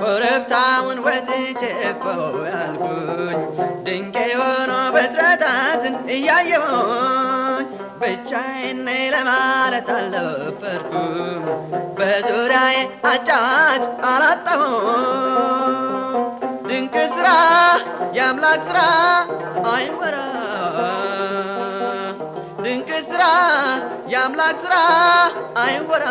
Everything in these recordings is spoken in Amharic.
ኮረብታውን ወጥቼ ያልኩኝ ድንቅ የሆኑ ፍጥረታትን እያየሁኝ ብቻዬን ነኝ ለማለት አልደፈርኩም። በዙሪያዬ አጫዋች አላጣሁም። ድንቅ ስራ የአምላክ ስራ አይወራ ድንቅ ስራ የአምላክ ስራ አይወራ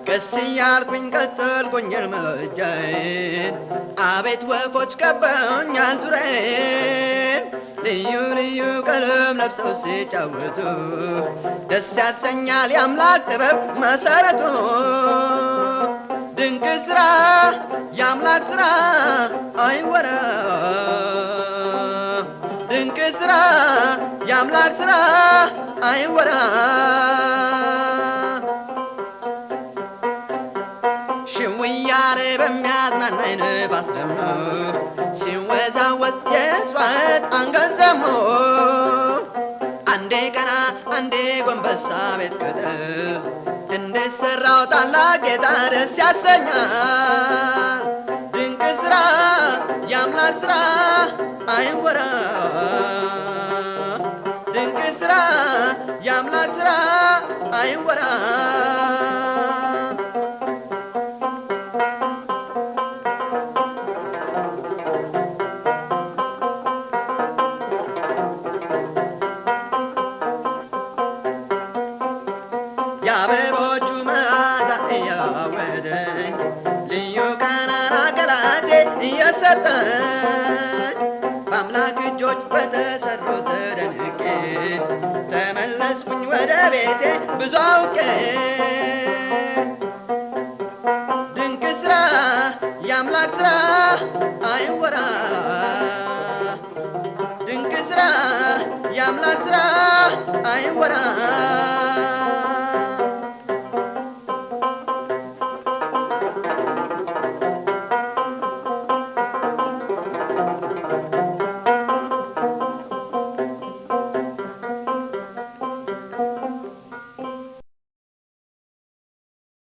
ቀስ እያልኩኝ ቀጠልኩኝ እርምጃዬን አቤት ወፎች ከበውኛል ዙሪያዬን ልዩ ልዩ ቀለም ለብሰው ሲጫወቱ ደስ ያሰኛል የአምላክ ጥበብ መሰረቱ ድንቅ ስራ የአምላክ ስራ አይወራ ድንቅ ስራ የአምላክ ስራ አይወራ ሽውያሬ በሚያዝናናኝ ነፋስ ደግሞ ሲወዛወዝ የእጽዋት አንገት ዘሞ አንዴ ቀና አንዴ ጎንበሳ ቤት ቅጠል እንዴት ሰራው ታላቅ ጌታ ደስ ያሰኛል። ድንቅ ስራ የአምላክ ስራ አይወራ ድንቅ ስራ የአምላክ ስራ አይወራ የአበቦቹ መዓዛ እያወደኝ ልዩ ቃናና ገላቴ እየሰጠኝ በአምላክ እጆች በተሰሩ ተደንቄ ተመለስኩኝ ወደ ቤቴ ብዙ አውቄ ድንቅ ስራ የአምላክ ስራ አይወራ ድንቅ ስራ የአምላክ ስራ አይወራ